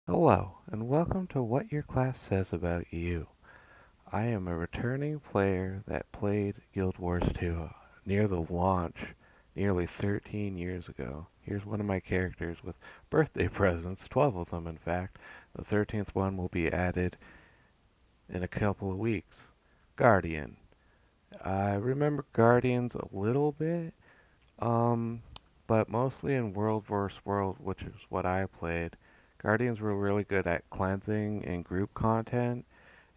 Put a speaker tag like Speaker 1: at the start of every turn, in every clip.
Speaker 1: Hello, and welcome to What Your Class Says About You. I am a returning player that played Guild Wars 2 near the launch nearly 13 years ago. Here's one of my characters with birthday presents, 12 of them in fact. The 13th one will be added in a couple of weeks. Guardian. I remember Guardians a little bit, um, but mostly in World vs. World, which is what I played. Guardians were really good at cleansing and group content,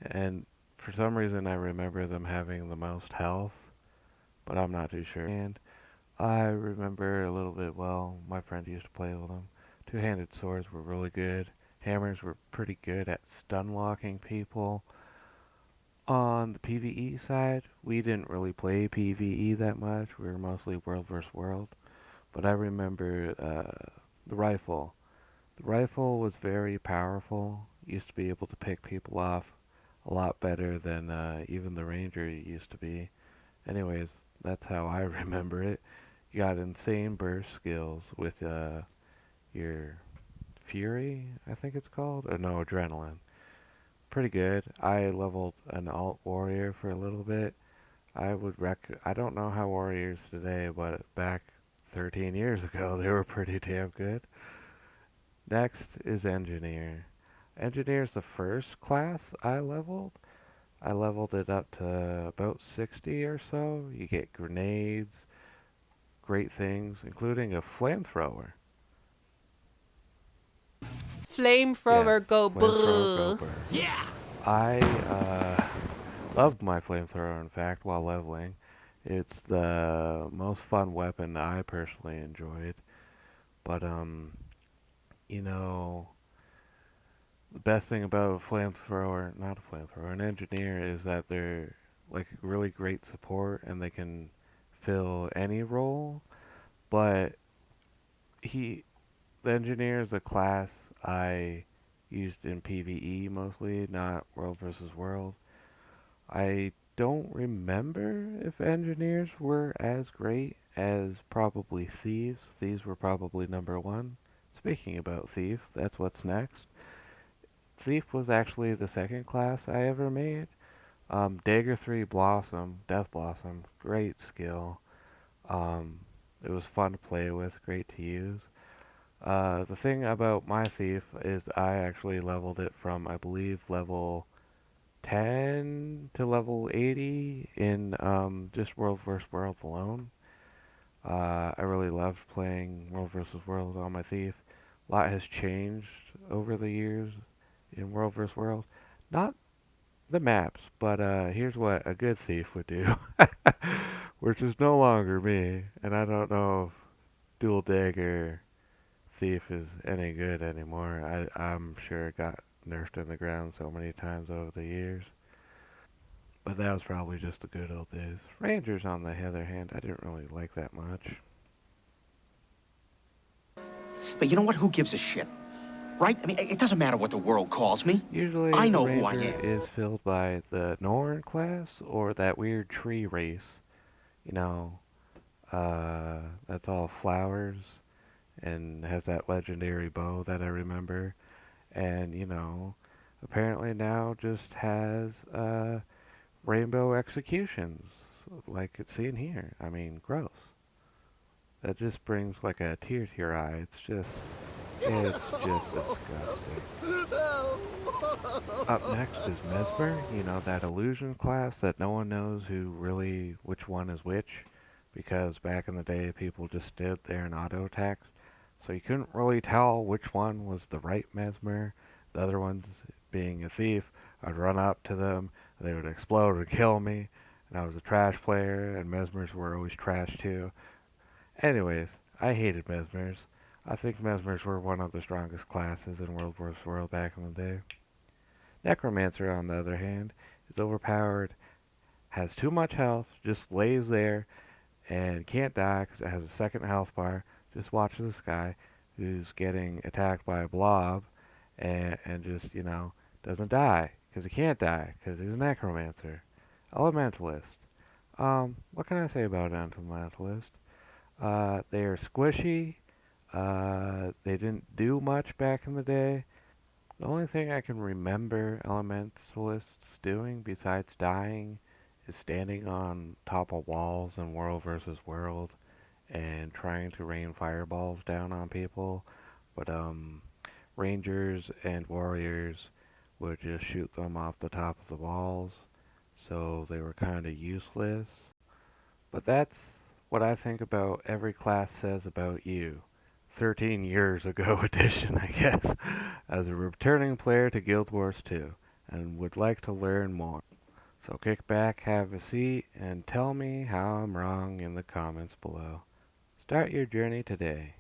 Speaker 1: and for some reason I remember them having the most health, but I'm not too sure. And I remember a little bit well, my friend used to play with them. Two-handed swords were really good. Hammers were pretty good at stun locking people. On the PVE side, we didn't really play PVE that much. We were mostly World vs. World. But I remember the rifle. The rifle was very powerful. Used to be able to pick people off a lot better than even the ranger used to be. Anyways, that's how I remember it. You got insane burst skills with your fury, I think it's called, or no, adrenaline. Pretty good. I leveled an alt warrior for a little bit. I don't know how warriors today, but back 13 years ago they were pretty damn good. Next is engineer. Engineer is the first class I leveled. I leveled it up to about 60 or so. You get grenades, great things, including a flamethrower. Yes,
Speaker 2: Flamethrower go
Speaker 1: flamethrower go
Speaker 2: brrr.
Speaker 1: burr. I loved my flamethrower, in fact, while leveling. It's the most fun weapon I personally enjoyed. But, you know, the best thing about a flamethrower, not a flamethrower, an engineer is that they're like really great support and they can fill any role. But he, the engineer is a class I used in PVE mostly, not World versus World. I don't remember if engineers were as great as probably thieves. Thieves were probably number one. Speaking about thief, that's what's next. Thief was actually the second class I ever made. Dagger 3 Blossom, Death Blossom, great skill. Um, it was fun to play with, great to use. The thing about my thief is I actually leveled it from, I believe, level 10 to level 80 in just World vs. World alone. I really loved playing World vs. World on my thief. A lot has changed over the years in World vs. World. Not the maps, but here's what a good thief would do, which is no longer me, and I don't know if dual dagger thief is any good anymore. I'm sure it got nerfed in the ground so many times over the years. But that was probably just the good old days. Rangers, on the other hand, I didn't really like that much.
Speaker 3: But you know what? Who gives a shit? Right? I mean, it doesn't matter what the world calls me.
Speaker 1: Usually,
Speaker 3: I
Speaker 1: the
Speaker 3: know who I
Speaker 1: ranger
Speaker 3: am.
Speaker 1: is filled by the Norn class or that weird tree race. You know, that's all flowers and has that legendary bow that I remember. And, apparently now just has rainbow executions like it's seen here. I mean, gross. That just brings like a tear to your eye. It's just disgusting. Up next is Mesmer, that illusion class that no one knows who really, which one is which, because back in the day people just stood there and auto attacked, so you couldn't really tell which one was the right Mesmer. The other ones, being a thief, I'd run up to them, they would explode and kill me, and I was a trash player, and Mesmers were always trash too. Anyways, I hated Mesmers. I think Mesmers were one of the strongest classes in World War World back in the day. Necromancer, on the other hand, is overpowered, has too much health, just lays there, and can't die because it has a second health bar. Just watches this guy who's getting attacked by a blob and just, doesn't die because he can't die because he's a necromancer. Elementalist. What can I say about an elementalist? They are squishy. They didn't do much back in the day. The only thing I can remember elementalists doing besides dying is standing on top of walls in World versus World and trying to rain fireballs down on people. But rangers and warriors would just shoot them off the top of the walls, so they were kind of useless. But that's what I think about every class says about you. 13 years ago edition, I guess, as a returning player to Guild Wars 2, and would like to learn more. So kick back, have a seat, and tell me how I'm wrong in the comments below. Start your journey today.